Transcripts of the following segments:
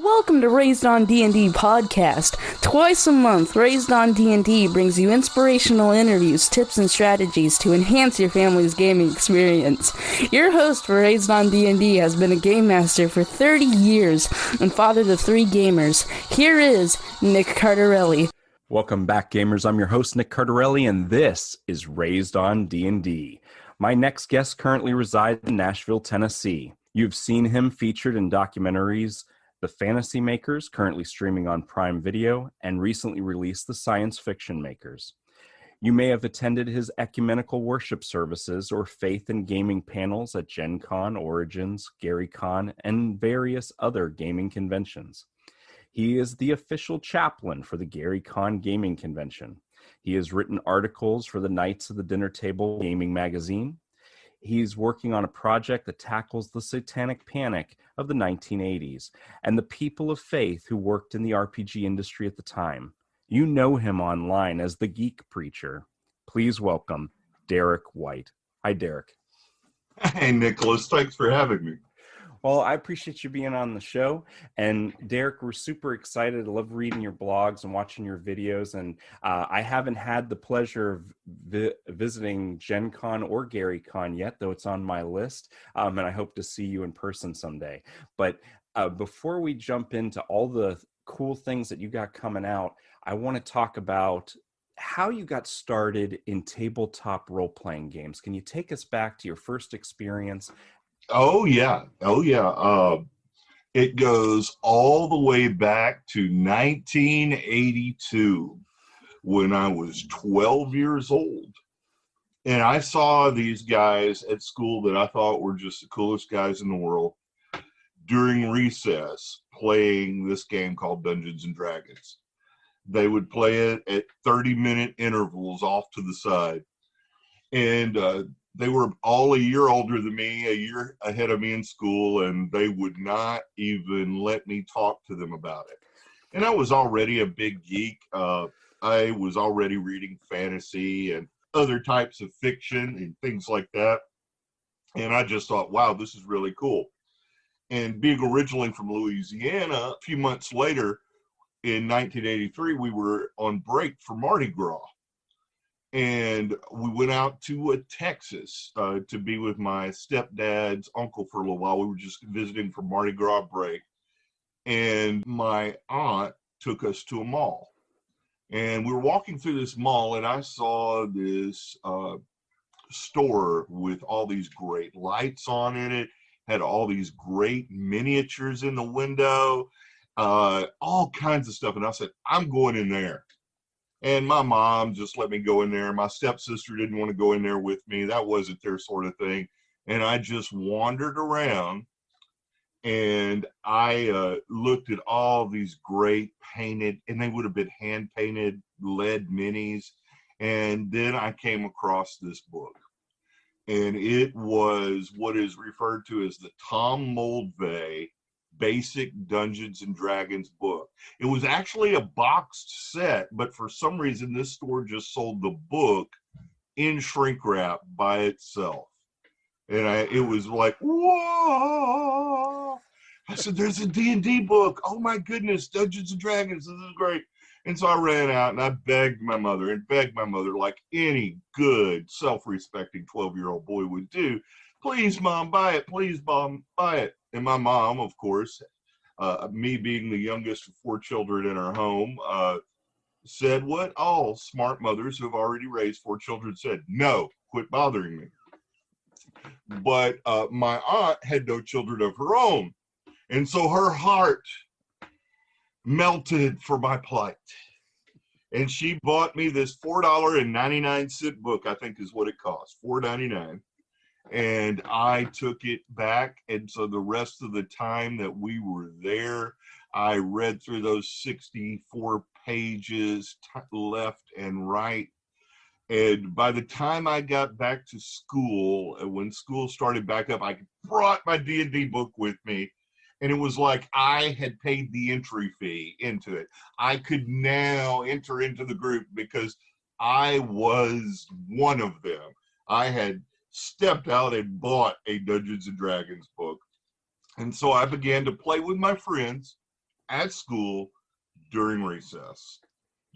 Welcome to Raised on D&D podcast. Twice a month, Raised on D&D brings you inspirational interviews, tips, and strategies to enhance your family's gaming experience. Your host for Raised on D&D has been a game master for 30 years and father to 3 gamers. Here is Nick Cardarelli. Welcome back, gamers. I'm your host, Nick Cardarelli, and this is Raised on D&D. My next guest currently resides in Nashville, Tennessee. You've seen him featured in documentaries The Fantasy Makers, currently streaming on Prime Video, and recently released The Science Fiction Makers. You may have attended his ecumenical worship services or faith and gaming panels at Gen Con, Origins, GaryCon, and various other gaming conventions. He is the official chaplain for the GaryCon Gaming Convention. He has written articles for the Knights of the Dinner Table Gaming Magazine. He's working on a project that tackles the satanic panic of the 1980s and the people of faith who worked in the RPG industry at the time. You know him online as the Geek Preacher. Please welcome Derek White. Hi, Derek. Hey, Nicholas. Thanks for having me. Well, I appreciate you being on the show. And Derek, we're super excited. I love reading your blogs and watching your videos. And I haven't had the pleasure of visiting Gen Con or GaryCon yet, though it's on my list. And I hope to see you in person someday. But before we jump into all the cool things that you got coming out, I want to talk about how you got started in tabletop role-playing games. Can you take us back to your first experience? Oh, yeah. It goes all the way back to 1982 when I was 12 years old. And I saw these guys at school that I thought were just the coolest guys in the world during recess playing this game called Dungeons and Dragons. They would play it at 30-minute intervals off to the side. And they were all a year older than me, a year ahead of me in school, and they would not even let me talk to them about it. And I was already a big geek. I was already reading fantasy and other types of fiction and things like that. And I just thought, wow, this is really cool. And being originally from Louisiana, a few months later, in 1983, we were on break for Mardi Gras. And we went out to Texas to be with my stepdad's uncle for a little while. We were just visiting for Mardi Gras break. And my aunt took us to a mall. And we were walking through this mall, and I saw this store with all these great lights on in it, had all these great miniatures in the window, all kinds of stuff. And I said, I'm going in there. And my mom just let me go in there. My stepsister didn't want to go in there with me. That wasn't their sort of thing. And I just wandered around, and I looked at all these great painted, and they would have been hand-painted lead minis. And then I came across this book. And it was what is referred to as the Tom Moldvay Basic Dungeons and Dragons book. It was actually a boxed set, but for some reason this store just sold the book in shrink wrap by itself. And it was like, whoa! I said, there's a D&D book. Oh my goodness, Dungeons and Dragons, this is great. And so I ran out and I begged my mother like any good, self-respecting 12-year-old boy would do. Please, Mom, buy it. Please, Mom, buy it. And my mom, of course, me being the youngest of 4 children in our home, said what all smart mothers who have already raised 4 children said, no, quit bothering me. But my aunt had no children of her own. And so her heart melted for my plight. And she bought me this $4.99 book, I think is what it cost, $4.99. And I took it back, and so the rest of the time that we were there, I read through those 64 pages left and right. And by the time I got back to school, when school started back up, I brought my D&D book with me, and it was like I had paid the entry fee into it. I could now enter into the group because I was one of them. I had stepped out and bought a Dungeons and Dragons book. And so I began to play with my friends at school during recess,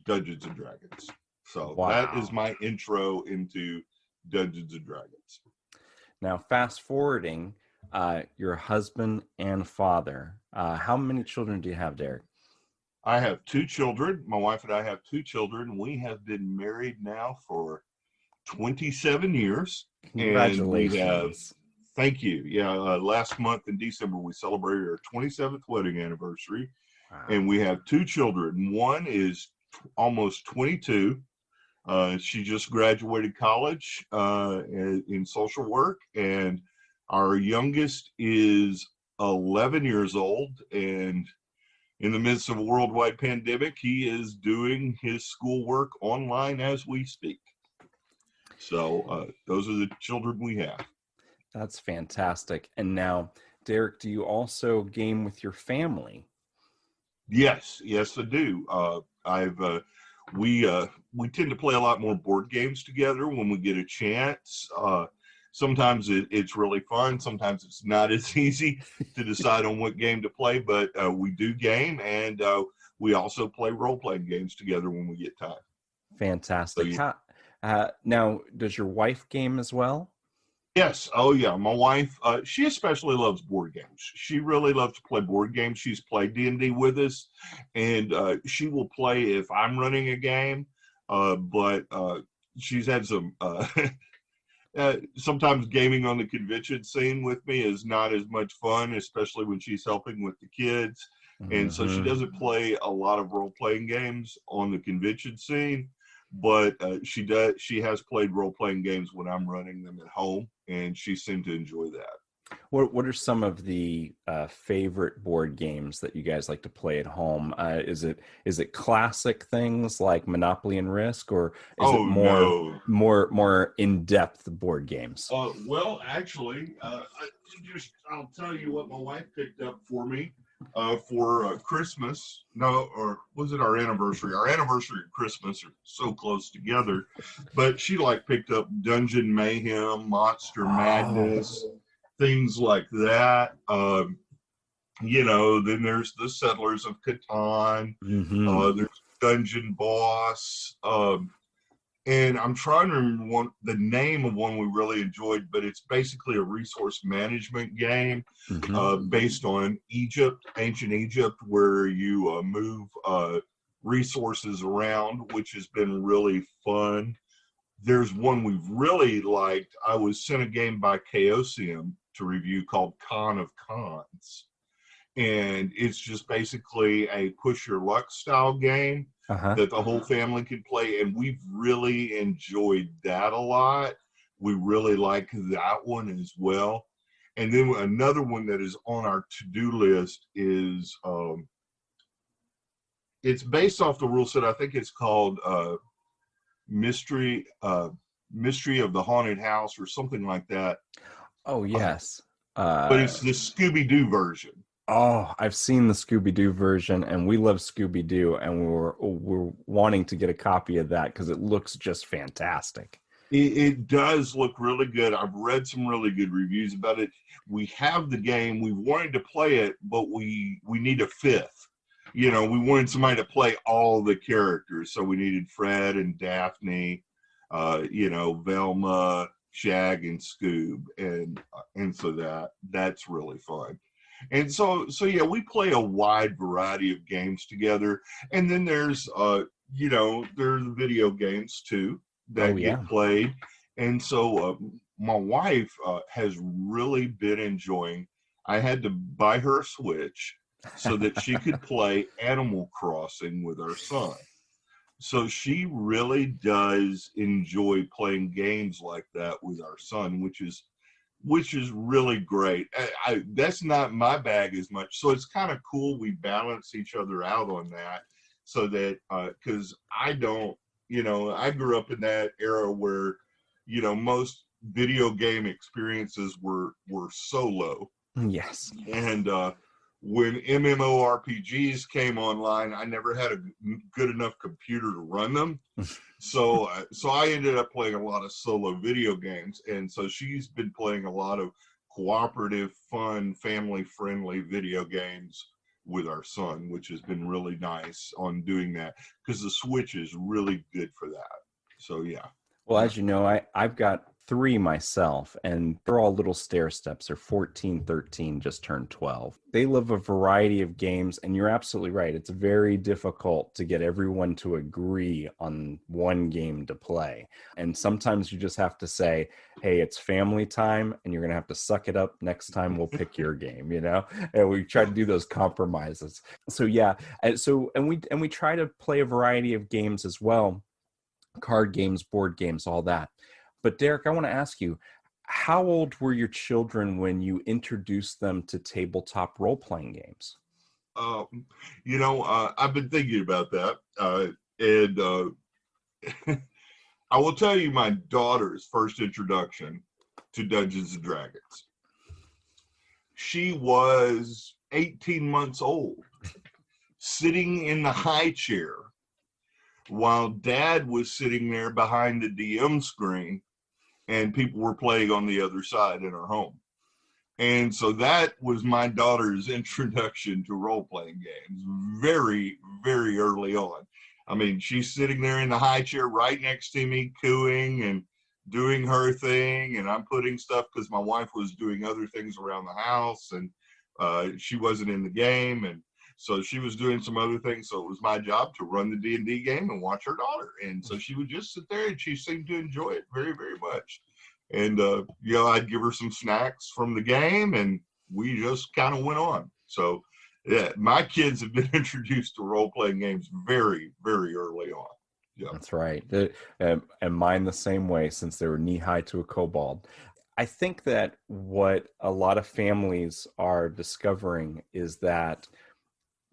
Dungeons and Dragons. So Wow. that is my intro into Dungeons and Dragons. Now, fast forwarding, your husband and father. How many children do you have, Derek? I have 2 children. My wife and I have 2 children. We have been married now for 27 years. Congratulations. And we have, thank you. Yeah, last month in December, we celebrated our 27th wedding anniversary. Wow. And we have 2 children. One is almost 22. She just graduated college in social work. And our youngest is 11 years old. And in the midst of a worldwide pandemic, he is doing his schoolwork online as we speak. So those are the children we have. That's fantastic. And now, Derek, do you also game with your family? Yes, I do. We tend to play a lot more board games together when we get a chance. Sometimes it's really fun. Sometimes it's not as easy to decide on what game to play, but we do game, and we also play role-playing games together when we get time. Fantastic. Now, does your wife game as well? Yes. Oh, yeah. My wife, she especially loves board games. She really loves to play board games. She's played D&D with us, and she will play if I'm running a game, but she's had some... sometimes gaming on the convention scene with me is not as much fun, especially when she's helping with the kids. And so she doesn't play a lot of role-playing games on the convention scene, but she has played role-playing games when I'm running them at home, and she seemed to enjoy that. What are some of the favorite board games that you guys like to play at home? Is it classic things like Monopoly and Risk, or is it more in-depth board games? Well, actually, I'll tell you what my wife picked up for me for Christmas. No, or was it our anniversary? Our anniversary and Christmas are so close together, but she picked up Dungeon Mayhem, Monster Madness. Things like that. Then there's the Settlers of Catan. There's Dungeon Boss. And I'm trying to remember the name of one we really enjoyed, but it's basically a resource management game based on Egypt, ancient Egypt, where you move resources around, which has been really fun. There's one we've really liked. I was sent a game by Chaosium to review called Con of Cons. And it's just basically a push your luck style game that the whole family can play. And we've really enjoyed that a lot. We really like that one as well. And then another one that is on our to-do list is, it's based off the rule set. I think it's called Mystery of the Haunted House or something like that. Oh, yes. But it's the Scooby-Doo version. Oh, I've seen the Scooby-Doo version, and we love Scooby-Doo, and we're wanting to get a copy of that because it looks just fantastic. It does look really good. I've read some really good reviews about it. We have the game. We wanted to play it, but we need a fifth. We wanted somebody to play all the characters. So we needed Fred and Daphne, Velma, Shag, and Scoob. And so that's really fun. And so yeah, we play a wide variety of games together. And then there's, there's the video games too that get played. And so my wife has really been enjoying, I had to buy her a Switch so that she could play Animal Crossing with our son. So she really does enjoy playing games like that with our son, which is really great. That's not my bag as much. So it's kind of cool. We balance each other out on that so that, because I don't, I grew up in that era where, most video game experiences were solo. Yes. And when MMORPGs came online, I never had a good enough computer to run them. So I ended up playing a lot of solo video games. And so she's been playing a lot of cooperative, fun, family-friendly video games with our son, which has been really nice on doing that, because the Switch is really good for that. So yeah. Well, as you know, I've got 3 myself, and they're all little stair steps. They're 14, 13, just turned 12. They love a variety of games, and you're absolutely right. It's very difficult to get everyone to agree on one game to play. And sometimes you just have to say, hey, it's family time, and you're going to have to suck it up. Next time we'll pick your game, you know? And we try to do those compromises. So yeah, and we try to play a variety of games as well. Card games, board games, all that. But Derek, I want to ask you, how old were your children when you introduced them to tabletop role-playing games? I've been thinking about that. And I will tell you my daughter's first introduction to Dungeons and Dragons. She was 18 months old, sitting in the high chair while Dad was sitting there behind the DM screen and people were playing on the other side in her home. And so that was my daughter's introduction to role-playing games very, very early on. I mean, she's sitting there in the high chair right next to me, cooing and doing her thing. And I'm putting stuff, because my wife was doing other things around the house, and she wasn't in the game. And so she was doing some other things. So it was my job to run the D&D game and watch her daughter. And so she would just sit there, and she seemed to enjoy it very, very much. And, I'd give her some snacks from the game, and we just kind of went on. So, yeah, my kids have been introduced to role-playing games very, very early on. Yeah. That's right. And mine the same way, since they were knee-high to a kobold. I think that what a lot of families are discovering is that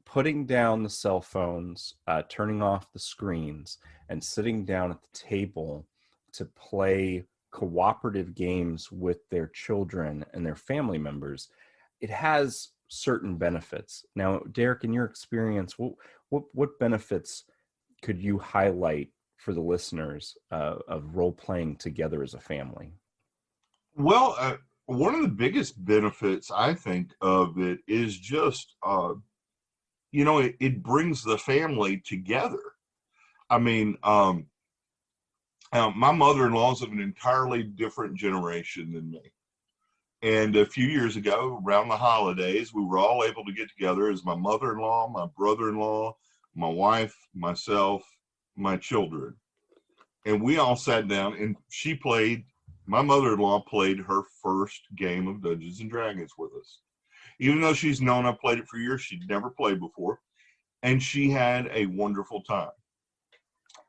putting down the cell phones, turning off the screens, and sitting down at the table to play cooperative games with their children and their family members, it has certain benefits. Now, Derek, in your experience, what benefits could you highlight for the listeners of role-playing together as a family? Well, one of the biggest benefits, I think, of it is just, it brings the family together. I mean, my mother-in-law is of an entirely different generation than me. And a few years ago, around the holidays, we were all able to get together as my mother-in-law, my brother-in-law, my wife, myself, my children. And we all sat down, and my mother-in-law played her first game of Dungeons and Dragons with us. Even though she's known I played it for years, she'd never played before. And she had a wonderful time.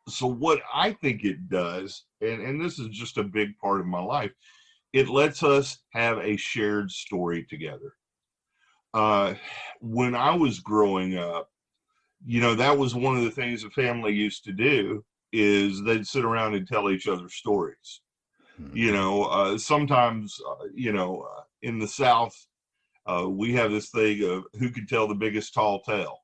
So what I think it does, and this is just a big part of my life, it lets us have a shared story together. When I was growing up, that was one of the things the family used to do, is they'd sit around and tell each other stories. Sometimes, in the South, we have this thing of who could tell the biggest tall tale.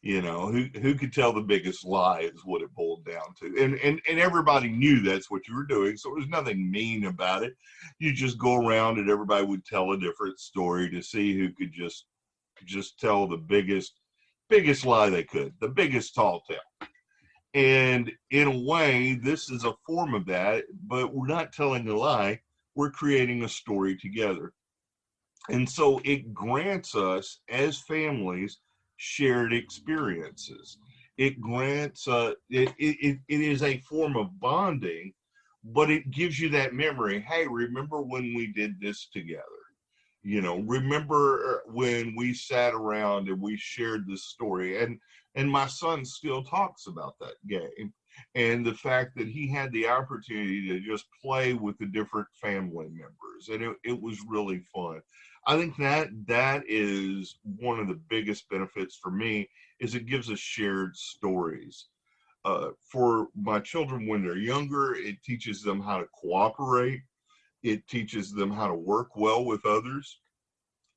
Who could tell the biggest lie is what it boiled down to. And everybody knew that's what you were doing, so there was nothing mean about it. You just go around and everybody would tell a different story to see who could just tell the biggest lie they could, the biggest tall tale. And in a way, this is a form of that, but we're not telling a lie, we're creating a story together. And so it grants us, as families, shared experiences. It grants it is a form of bonding, but it gives you that memory. Hey, remember when we did this together? Remember when we sat around and we shared this story? And my son still talks about that game and the fact that he had the opportunity to just play with the different family members, and it was really fun. I think that is one of the biggest benefits for me, is it gives us shared stories. For my children, when they're younger, it teaches them how to cooperate. It teaches them how to work well with others.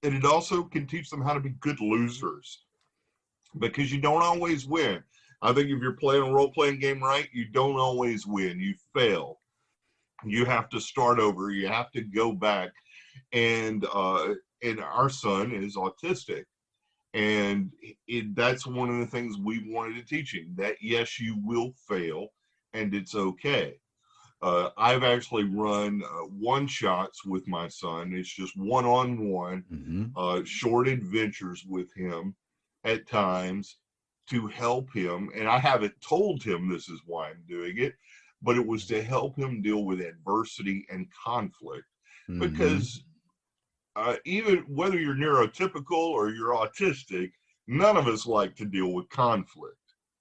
And it also can teach them how to be good losers, because you don't always win. I think if you're playing a role-playing game right, you don't always win. You fail. You have to start over. You have to go back. And our son is autistic, And that's one of the things we wanted to teach him, that yes, you will fail and it's okay. I've actually run one-shots with my son. It's just one-on-one, short adventures with him at times to help him. And I haven't told him this is why I'm doing it, but it was to help him deal with adversity and conflict. Because even whether you're neurotypical or you're autistic, none of us like to deal with conflict.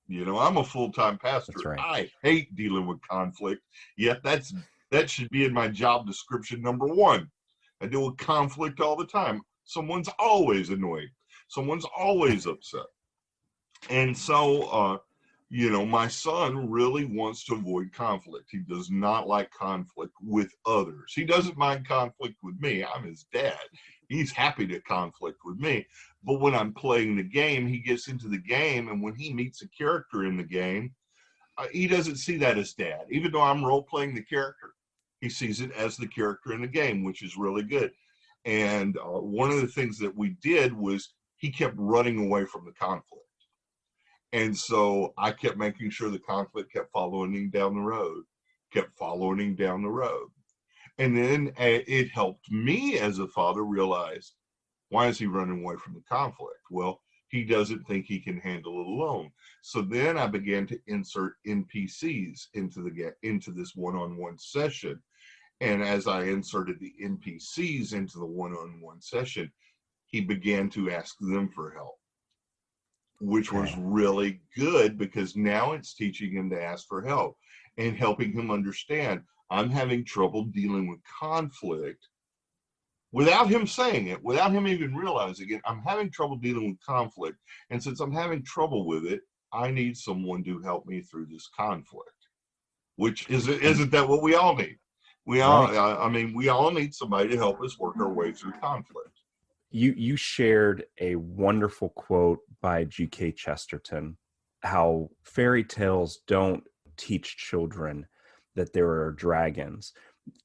You know, I'm a full-time pastor. That's right. I hate dealing with conflict, yet that should be in my job description number one. I deal with conflict all the time. Someone's always annoyed. Someone's always upset. And so, you know, my son really wants to avoid conflict. He does not like conflict with others. He doesn't mind conflict with me. I'm his dad. He's happy to conflict with me. But when I'm playing the game, he gets into the game, and when he meets a character in the game, he doesn't see that as dad. Even though I'm role-playing the character, he sees it as the character in the game, which is really good. And one of the things that we did was he kept running away from the conflict. And so I kept making sure the conflict kept following him down the road, And then it helped me as a father realize, why is he running away from the conflict? Well, he doesn't think he can handle it alone. So then I began to insert NPCs into this one-on-one session. And as I inserted the NPCs into the one-on-one session, he began to ask them for help, which was really good, because now it's teaching him to ask for help and helping him understand, I'm having trouble dealing with conflict. Without him saying it, without him even realizing it, I'm having trouble dealing with conflict. And since I'm having trouble with it, I need someone to help me through this conflict. Which isn't that what we all need? We all, I mean, we all need somebody to help us work our way through conflict. You shared a wonderful quote by G.K. Chesterton, how fairy tales don't teach children that there are dragons.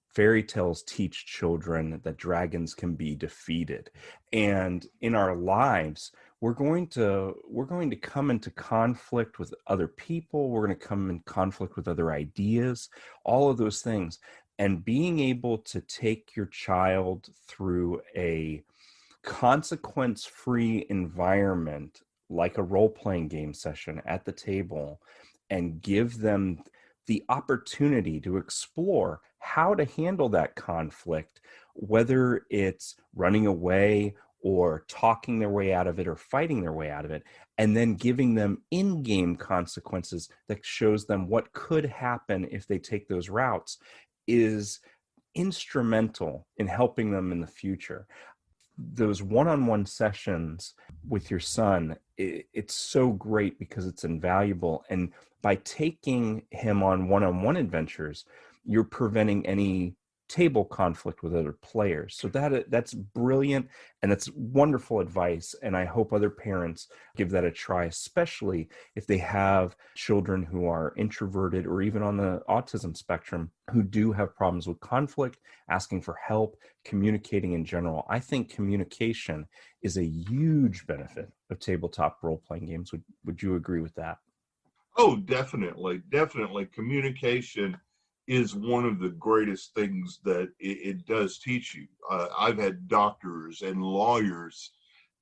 Fairy tales teach children that dragons can be defeated. And in our lives, we're going to come into conflict with other people. We're going to come in conflict with other ideas, all of those things. And being able to take your child through a consequence-free environment, like a role-playing game session at the table, and give them the opportunity to explore how to handle that conflict, whether it's running away or talking their way out of it or fighting their way out of it, and then giving them in-game consequences that shows them what could happen if they take those routes, is instrumental in helping them in the future. Those one-on-one sessions with your son, it's so great because it's invaluable. And by taking him on one-on-one adventures, you're preventing any table conflict with other players. So that's brilliant, and that's wonderful advice. And I hope other parents give that a try, especially if they have children who are introverted or even on the autism spectrum who do have problems with conflict, asking for help, communicating in general. I think communication is a huge benefit of tabletop role-playing games. Would you agree with that? Oh, definitely. Communication is one of the greatest things that it does teach you. I've had doctors and lawyers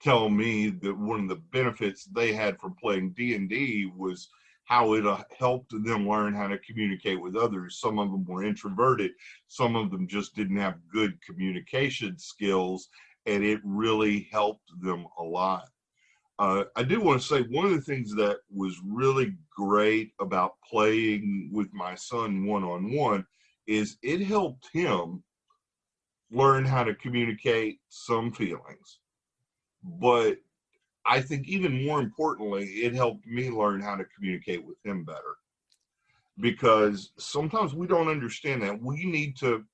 tell me that one of the benefits they had from playing D&D was how it helped them learn how to communicate with others. Some of them were introverted. Some of them just didn't have good communication skills, and it really helped them a lot. I do want to say one of the things that was really great about playing with my son one-on-one is it helped him learn how to communicate some feelings. But I think even more importantly, it helped me learn how to communicate with him better. Because sometimes we don't understand that. We need to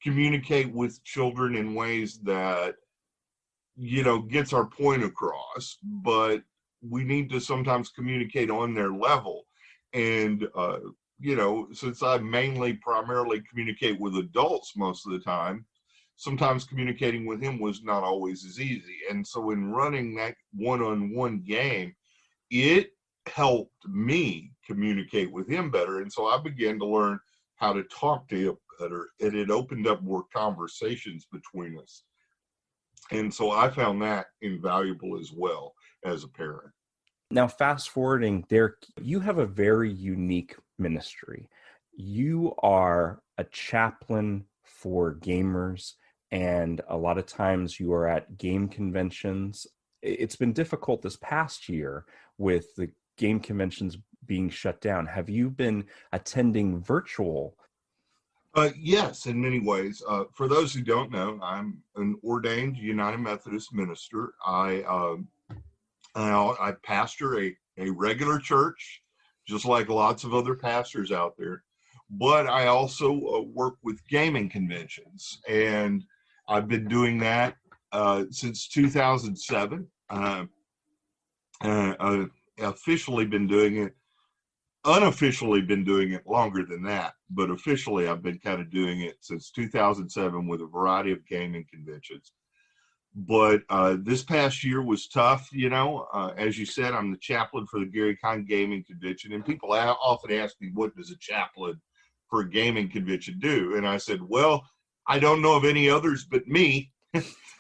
communicate with children in ways that, you know, gets our point across, but we need to sometimes communicate on their level. And, you know, since I primarily communicate with adults most of the time, sometimes communicating with him was not always as easy. And so in running that one-on-one game, it helped me communicate with him better. And so I began to learn how to talk to him better, and it opened up more conversations between us. And so I found that invaluable as well as a parent. Now, fast forwarding, Derek, you have a very unique ministry. You are a chaplain for gamers, and a lot of times you are at game conventions. It's been difficult this past year with the game conventions being shut down. Have you been attending virtual? Yes, in many ways. For those who don't know, I'm an ordained United Methodist minister. I pastor a regular church, just like lots of other pastors out there. But I also work with gaming conventions, and I've been doing that since 2007. Officially been doing it. Unofficially been doing it longer than that, but officially I've been kind of doing it since 2007 with a variety of gaming conventions. But this past year was tough, as you said, I'm the chaplain for the Gary Kahn Gaming Convention, and people often ask me, what does a chaplain for a gaming convention do? And I said, well, I don't know of any others but me.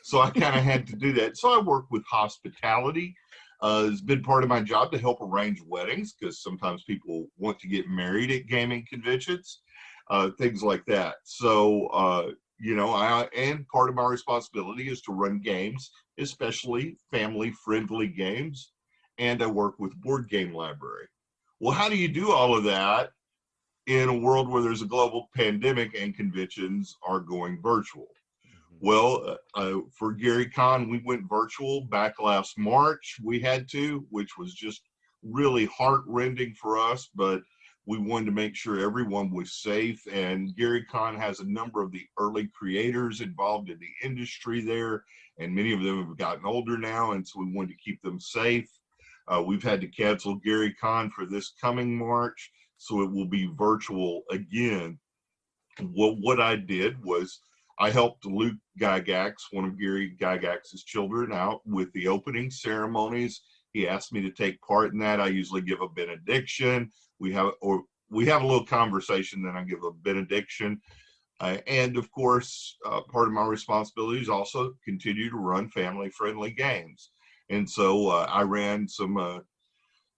So I kind of had to do that. So I work with hospitality. It's been part of my job to help arrange weddings, because sometimes people want to get married at gaming conventions, things like that. So, and part of my responsibility is to run games, especially family-friendly games, and I work with Board Game Library. Well, how do you do all of that in a world where there's a global pandemic and conventions are going virtual? Well, for Gary Kahn, we went virtual back last March. We had to, which was just really heart-rending for us, but we wanted to make sure everyone was safe. And Gary Kahn has a number of the early creators involved in the industry there, and many of them have gotten older now, and so we wanted to keep them safe. We've had to cancel Gary Kahn for this coming March, so it will be virtual again. Well, what I did was I helped Luke Gygax, one of Gary Gygax's children, out with the opening ceremonies. He asked me to take part in that. I usually give a benediction. We have a little conversation, then I give a benediction. And of course, part of my responsibility is also continue to run family-friendly games. And so I ran some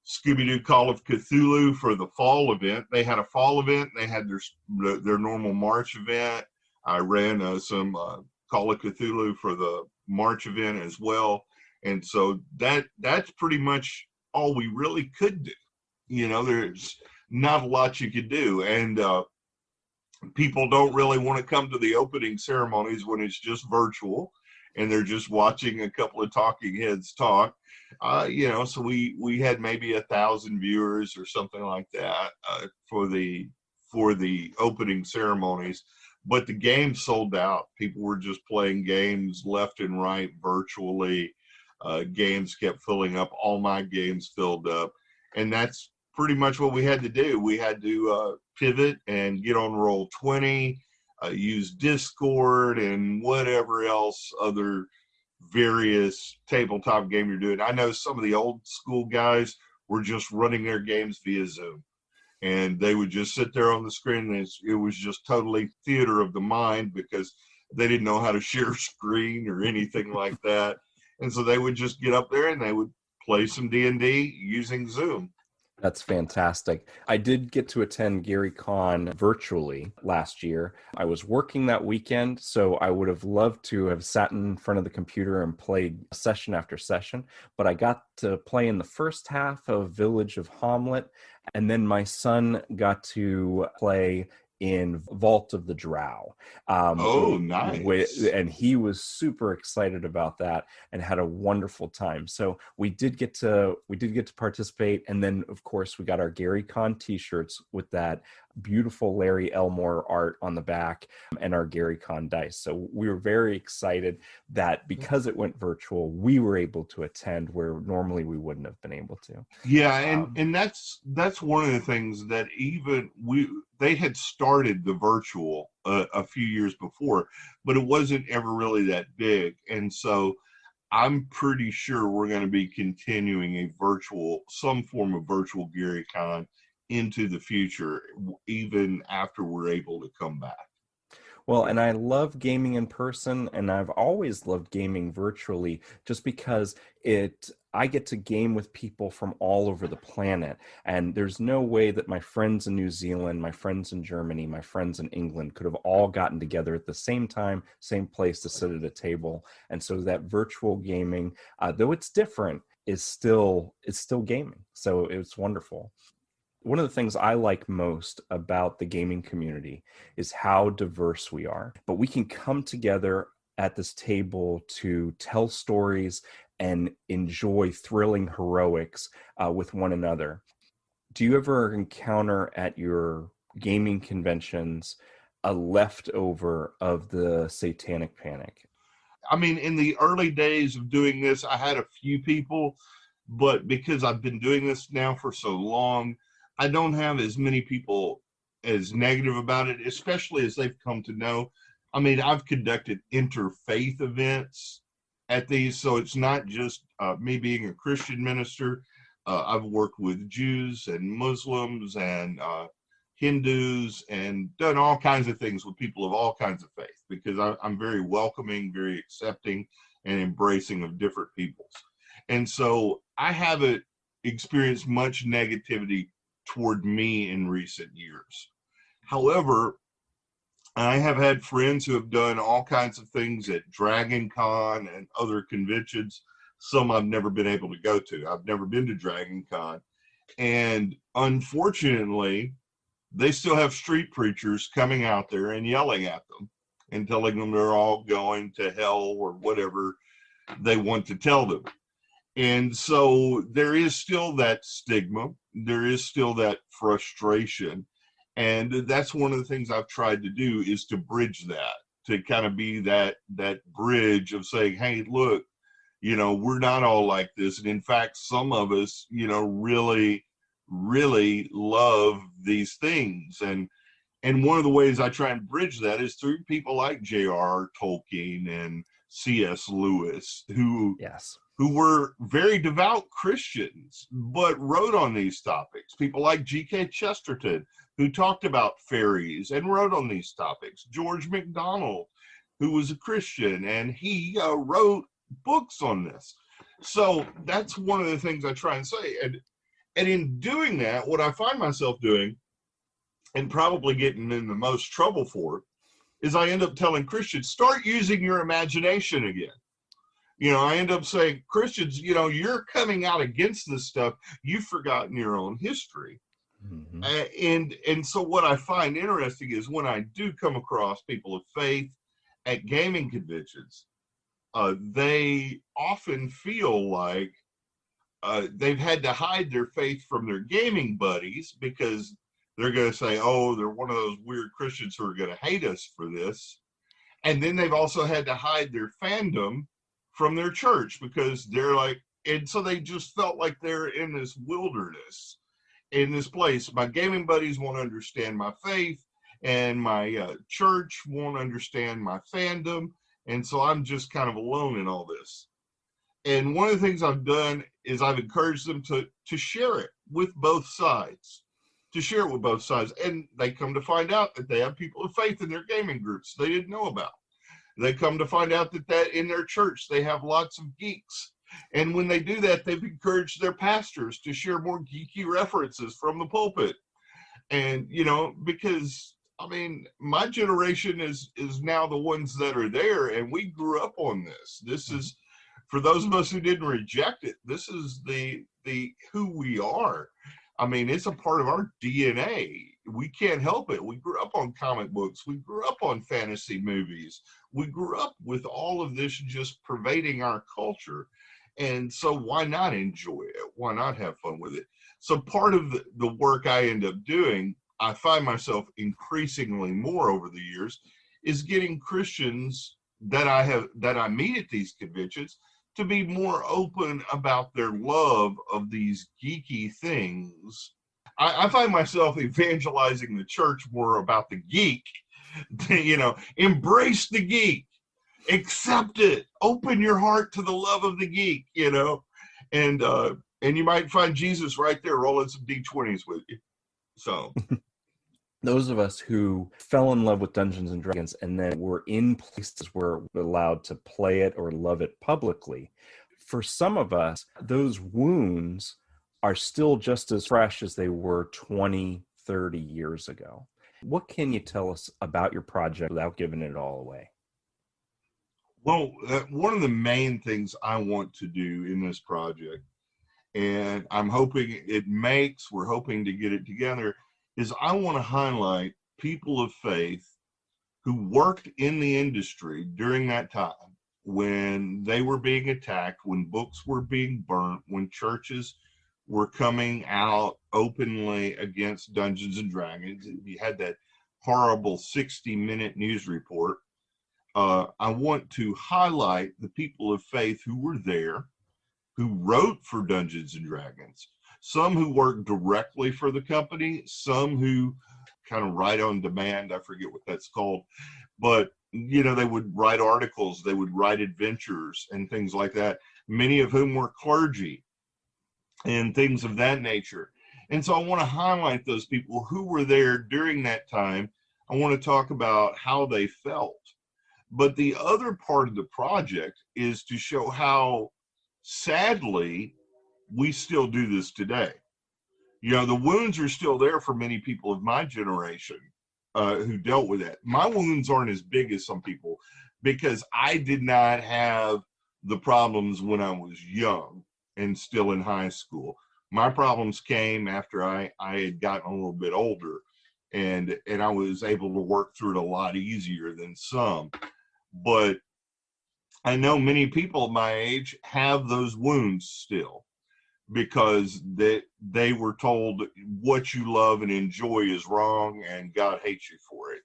Scooby-Doo Call of Cthulhu for the fall event. They had a fall event. They had their normal March event. I ran some Call of Cthulhu for the March event as well. And so that's pretty much all we really could do. There's not a lot you could do. And people don't really want to come to the opening ceremonies when it's just virtual and they're just watching a couple of talking heads talk. So we had maybe 1,000 viewers or something like that for the opening ceremonies. But the game sold out. People were just playing games left and right virtually. Games kept filling up. All my games filled up. And that's pretty much what we had to do. We had to pivot and get on Roll20, use Discord, and whatever else other various tabletop game you're doing. I know some of the old school guys were just running their games via Zoom. And they would just sit there on the screen, and it was just totally theater of the mind because they didn't know how to share screen or anything like that. And so they would just get up there and they would play some D&D using Zoom. That's fantastic. I did get to attend Gary Kahn virtually last year. I was working that weekend, so I would have loved to have sat in front of the computer and played session after session, but I got to play in the first half of Village of Hamlet, and then my son got to play in Vault of the Drow. Nice. And he was super excited about that and had a wonderful time. So we did get to participate. And then of course we got our Gary Kahn t-shirts with that beautiful Larry Elmore art on the back, and our Gary Con dice. So we were very excited that because it went virtual, we were able to attend where normally we wouldn't have been able to. Yeah, and that's one of the things that they had started the virtual a few years before, but it wasn't ever really that big. And so I'm pretty sure we're going to be continuing some form of virtual Gary Con into the future, even after we're able to come back. Well, and I love gaming in person, and I've always loved gaming virtually just because I get to game with people from all over the planet. And there's no way that my friends in New Zealand, my friends in Germany, my friends in England could have all gotten together at the same time, same place to sit at a table. And so that virtual gaming, though it's different, is still gaming. So it's wonderful. One of the things I like most about the gaming community is how diverse we are. But we can come together at this table to tell stories and enjoy thrilling heroics with one another. Do you ever encounter at your gaming conventions a leftover of the Satanic Panic? I mean, in the early days of doing this, I had a few people, but because I've been doing this now for so long, I don't have as many people as negative about it, especially as they've come to know. I mean, I've conducted interfaith events at these, so it's not just me being a Christian minister. I've worked with Jews and Muslims and Hindus and done all kinds of things with people of all kinds of faith, because I'm very welcoming, very accepting, and embracing of different peoples. And so I haven't experienced much negativity toward me in recent years. However, I have had friends who have done all kinds of things at Dragon Con and other conventions. Some I've never been able to go to. I've never been to Dragon Con. And unfortunately, they still have street preachers coming out there and yelling at them and telling them they're all going to hell or whatever they want to tell them. And so there is still that stigma. There is still that frustration. And that's one of the things I've tried to do, is to bridge that, to kind of be that bridge of saying, hey, look, we're not all like this. And in fact, some of us, really, really love these things. And one of the ways I try and bridge that is through people like J.R.R. Tolkien and C.S. Lewis, who were very devout Christians, but wrote on these topics. People like G.K. Chesterton, who talked about fairies and wrote on these topics. George MacDonald, who was a Christian, and he wrote books on this. So that's one of the things I try and say. And in doing that, what I find myself doing, and probably getting in the most trouble for, is I end up telling Christians, start using your imagination again. I end up saying, Christians, you're coming out against this stuff. You've forgotten your own history. Mm-hmm. And so what I find interesting is when I do come across people of faith at gaming conventions, they often feel like they've had to hide their faith from their gaming buddies, because they're going to say, oh, they're one of those weird Christians who are going to hate us for this. And then they've also had to hide their fandom from their church, because they're like, and so they just felt like they're in this wilderness, in this place. My gaming buddies won't understand my faith, and my church won't understand my fandom, and so I'm just kind of alone in all this. And one of the things I've done is I've encouraged them to share it with both sides, and they come to find out that they have people of faith in their gaming groups they didn't know about. They come to find out that in their church they have lots of geeks. And when they do that, they've encouraged their pastors to share more geeky references from the pulpit. And, because, my generation is now the ones that are there, and we grew up on this. This is, for those of us who didn't reject it, this is the who we are. It's a part of our DNA. We can't help it. We grew up on comic books. We grew up on fantasy movies. We grew up with all of this just pervading our culture. And so why not enjoy it? Why not have fun with it? So part of the work I end up doing, I find myself increasingly more over the years is getting Christians that I meet at these conventions to be more open about their love of these geeky things. I find myself evangelizing the church more about the geek. Embrace the geek, accept it, open your heart to the love of the geek, and you might find Jesus right there rolling some D20s with you. So those of us who fell in love with Dungeons and Dragons and then were in places where we're allowed to play it or love it publicly, for some of us, those wounds are still just as fresh as they were 20, 30 years ago. What can you tell us about your project without giving it all away? Well, one of the main things I want to do in this project, and we're hoping to get it together, is I want to highlight people of faith who worked in the industry during that time when they were being attacked, when books were being burnt, when churches were coming out openly against Dungeons and Dragons. You had that horrible 60-minute news report. I want to highlight the people of faith who were there, who wrote for Dungeons and Dragons, some who worked directly for the company, some who kind of write on demand. I forget what that's called, but they would write articles, they would write adventures and things like that, many of whom were clergy and things of that nature. And so I want to highlight those people who were there during that time. I want to talk about how they felt. But the other part of the project is to show how, sadly, we still do this today. The wounds are still there for many people of my generation who dealt with that. My wounds aren't as big as some people because I did not have the problems when I was young and still in high school. My problems came after I had gotten a little bit older, and I was able to work through it a lot easier than some. But I know many people my age have those wounds still because they were told what you love and enjoy is wrong and God hates you for it.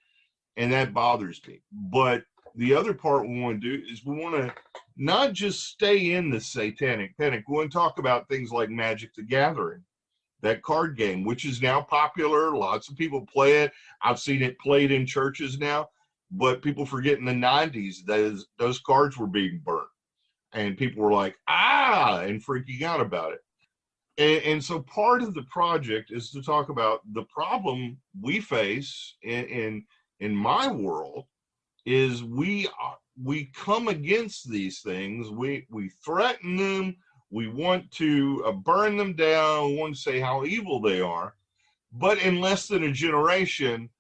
And that bothers me. But the other part we want to do is we want to not just stay in the satanic panic. We want to talk about things like Magic the Gathering, that card game, which is now popular. Lots of people play it. I've seen it played in churches now. But people forget in the 90s, those cards were being burnt. And people were like, and freaking out about it. And so part of the project is to talk about the problem we face in my world is we come against these things. We threaten them. We want to burn them down. We want to say how evil they are. But in less than a generation,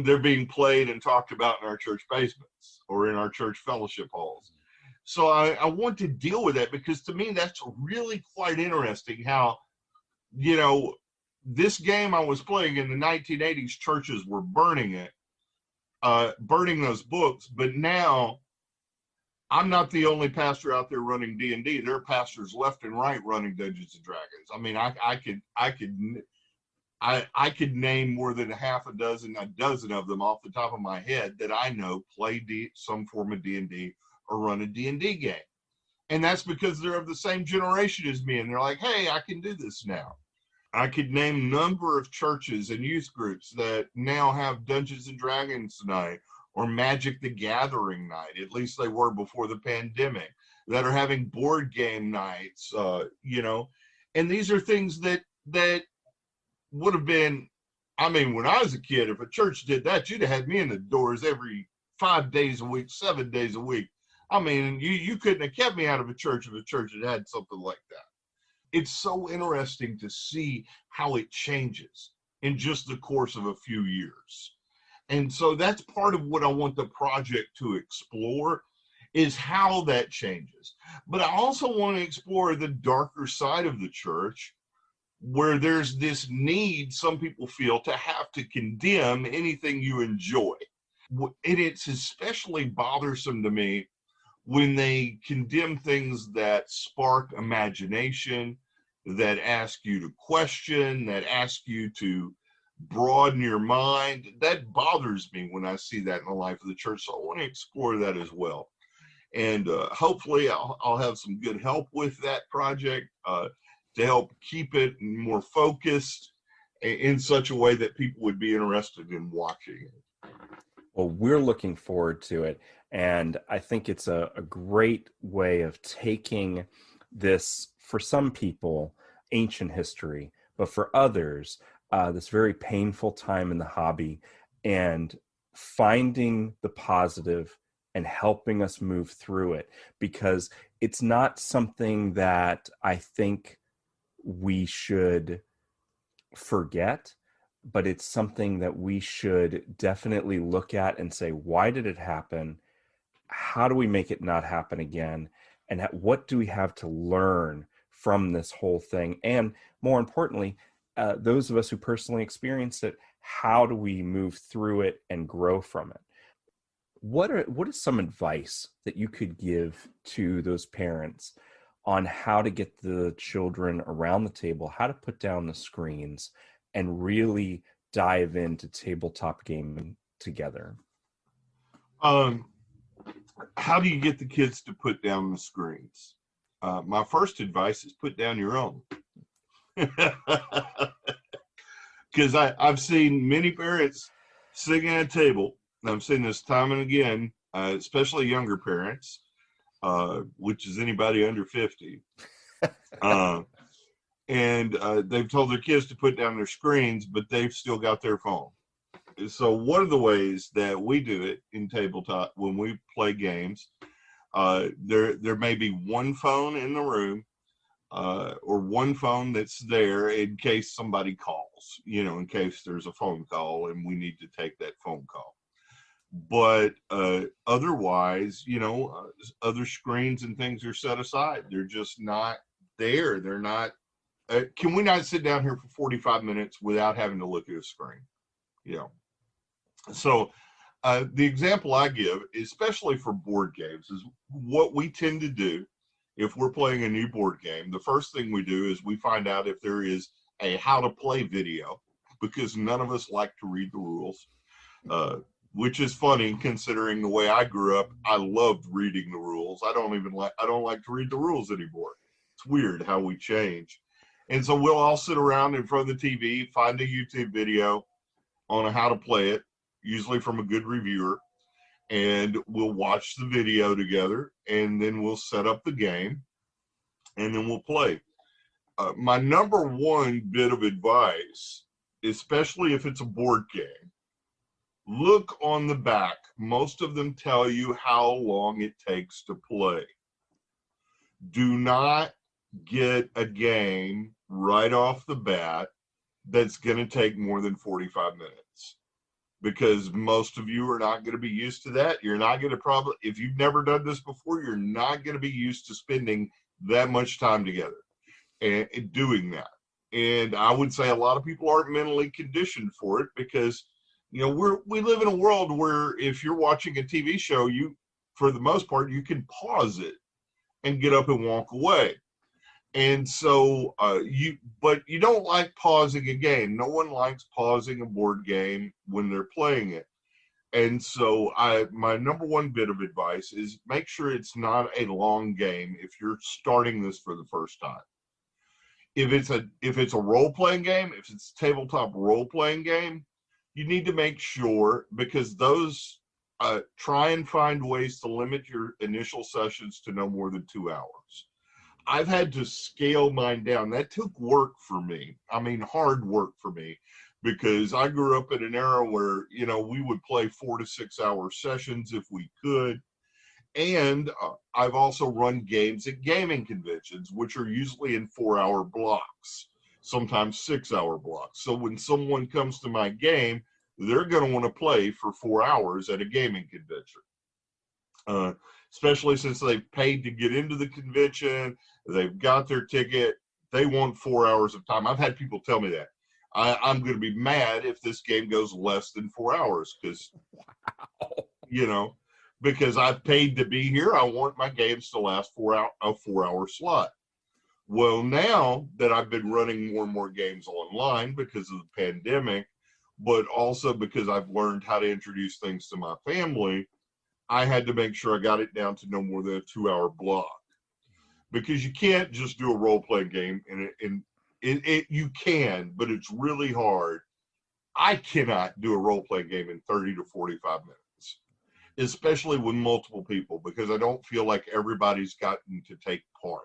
they're being played and talked about in our church basements or in our church fellowship halls. So I want to deal with that because to me, that's really quite interesting how, this game I was playing in the 1980s, churches were burning it, burning those books. But now I'm not the only pastor out there running D&D. There are pastors left and right running Dungeons and Dragons. I mean, I could name more than a dozen of them off the top of my head that I know play some form of D&D or run a D&D game. And that's because they're of the same generation as me. And they're like, hey, I can do this now. I could name a number of churches and youth groups that now have Dungeons and Dragons night or Magic the Gathering night. At least they were before the pandemic, that are having board game nights, and these are things that would have been, when I was a kid, if a church did that, you'd have had me in the doors every 5 days a week, 7 days a week. You couldn't have kept me out of a church if a church had something like that. It's so interesting to see how it changes in just the course of a few years. And so that's part of what I want the project to explore is how that changes. But I also want to explore the darker side of the church where there's this need some people feel to have to condemn anything you enjoy. And it's especially bothersome to me when they condemn things that spark imagination, that ask you to question, that ask you to broaden your mind. That bothers me when I see that in the life of the church. So I want to explore that as well. And hopefully I'll have some good help with that project to help keep it more focused in such a way that people would be interested in watching it. Well, we're looking forward to it. And I think it's a great way of taking this, for some people, ancient history, but for others, this very painful time in the hobby, and finding the positive and helping us move through it, because it's not something that I think we should forget, but it's something that we should definitely look at and say, why did it happen? How do we make it not happen again? And what do we have to learn from this whole thing? And more importantly, those of us who personally experienced it, how do we move through it and grow from it? What is some advice that you could give to those parents on how to get the children around the table, how to put down the screens and really dive into tabletop gaming together? How do you get the kids to put down the screens? My first advice is put down your own. Because I've seen many parents sitting at a table, and I've seen this time and again, especially younger parents, which is anybody under 50. And they've told their kids to put down their screens, but they've still got their phone. So one of the ways that we do it in tabletop when we play games, there may be one phone in the room, or one phone that's there in case somebody calls, in case there's a phone call and we need to take that phone call. But otherwise, other screens and things are set aside. They're just not there. They're not. Can we not sit down here for 45 minutes without having to look at a screen? So the example I give, especially for board games, is what we tend to do if we're playing a new board game. The first thing we do is we find out if there is a how to play video, because none of us like to read the rules, which is funny considering the way I grew up. I loved reading the rules. I don't like to read the rules anymore. It's weird how we change. And so we'll all sit around in front of the TV, find a YouTube video on how to play it, usually from a good reviewer, and we'll watch the video together, and then we'll set up the game, and then we'll play. My number one bit of advice, especially if it's a board game, look on the back. Most of them tell you how long it takes to play. Do not get a game right off the bat that's going to take more than 45 minutes, because most of you are not going to be used to that. You're not going to probably, if you've never done this before, you're not going to be used to spending that much time together and doing that. And I would say a lot of people aren't mentally conditioned for it, because we live in a world where if you're watching a TV show, for the most part, you can pause it and get up and walk away. And so but you don't like pausing a game. No one likes pausing a board game when they're playing it. And so my number one bit of advice is make sure it's not a long game if you're starting this for the first time. If it's a role-playing game, if it's a tabletop role-playing game, you need to make sure, because those try and find ways to limit your initial sessions to no more than 2 hours. I've had to scale mine down. That took work for me. I mean, hard work for me, because I grew up in an era where, we would play 4 to 6 hour sessions if we could. And I've also run games at gaming conventions, which are usually in 4-hour blocks, sometimes 6-hour blocks. So when someone comes to my game, they're going to want to play for 4 hours at a gaming convention. Especially since they've paid to get into the convention, they've got their ticket, they want 4 hours of time. I've had people tell me that. I'm going to be mad if this game goes less than 4 hours, because, because I've paid to be here. I want my games to last a 4-hour slot. Well, now that I've been running more and more games online because of the pandemic, but also because I've learned how to introduce things to my family, I had to make sure I got it down to no more than a 2-hour block. Because you can't just do a role-playing game, and you can, but it's really hard. I cannot do a role-playing game in 30 to 45 minutes, especially with multiple people, because I don't feel like everybody's gotten to take part.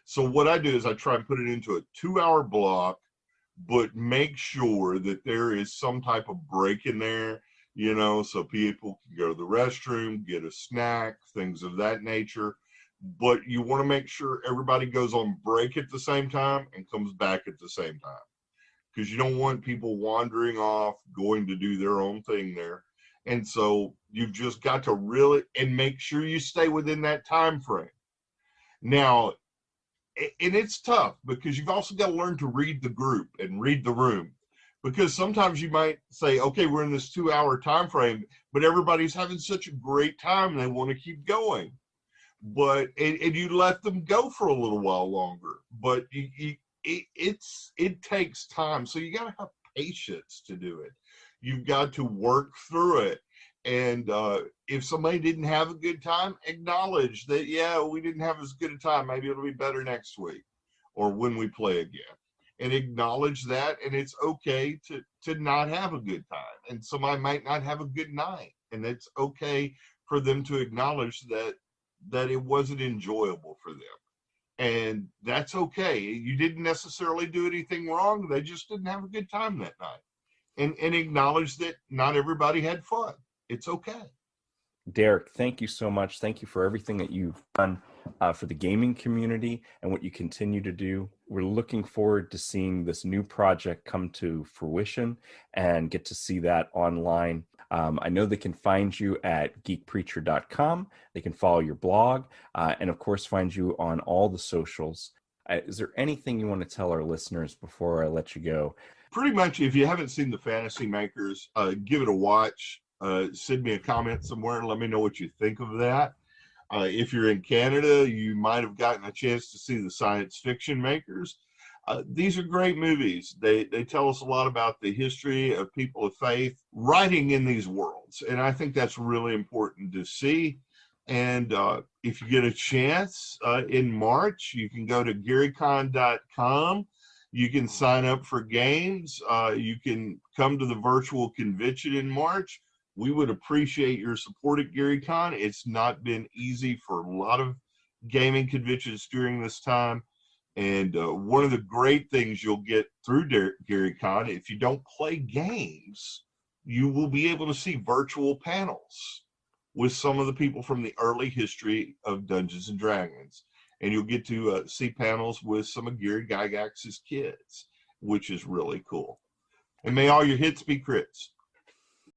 So what I do is I try and put it into a 2-hour block, but make sure that there is some type of break in there, so people can go to the restroom, get a snack, things of that nature. But you want to make sure everybody goes on break at the same time and comes back at the same time, because you don't want people wandering off, going to do their own thing there. And so you've just got to really, and make sure you stay within that time frame. Now, and it's tough because you've also got to learn to read the group and read the room, because sometimes you might say, okay, we're in this 2-hour time frame, but everybody's having such a great time they want to keep going. But and you let them go for a little while longer, but it takes time. So you got to have patience to do it. You've got to work through it. And if somebody didn't have a good time, acknowledge that, yeah, we didn't have as good a time. Maybe it'll be better next week or when we play again. And acknowledge that, and it's okay to not have a good time. And somebody might not have a good night, and it's okay for them to acknowledge that it wasn't enjoyable for them. And that's okay. You didn't necessarily do anything wrong. They just didn't have a good time that night. And acknowledge that not everybody had fun. It's okay. Derek, thank you so much. Thank you for everything that you've done for the gaming community and what you continue to do. We're looking forward to seeing this new project come to fruition and get to see that online. I know they can find you at geekpreacher.com. They can follow your blog and, of course, find you on all the socials. Is there anything you want to tell our listeners before I let you go? Pretty much, if you haven't seen The Fantasy Makers, give it a watch. Send me a comment somewhere and let me know what you think of that. If you're in Canada, you might have gotten a chance to see The Science Fiction Makers. These are great movies. They tell us a lot about the history of people of faith writing in these worlds. And I think that's really important to see. And if you get a chance in March, you can go to GaryCon.com. You can sign up for games. You can come to the virtual convention in March. We would appreciate your support at GaryCon. It's not been easy for a lot of gaming conventions during this time. And one of the great things you'll get through GaryCon, if you don't play games, you will be able to see virtual panels with some of the people from the early history of Dungeons and Dragons. And you'll get to see panels with some of Gary Gygax's kids, which is really cool. And may all your hits be crits.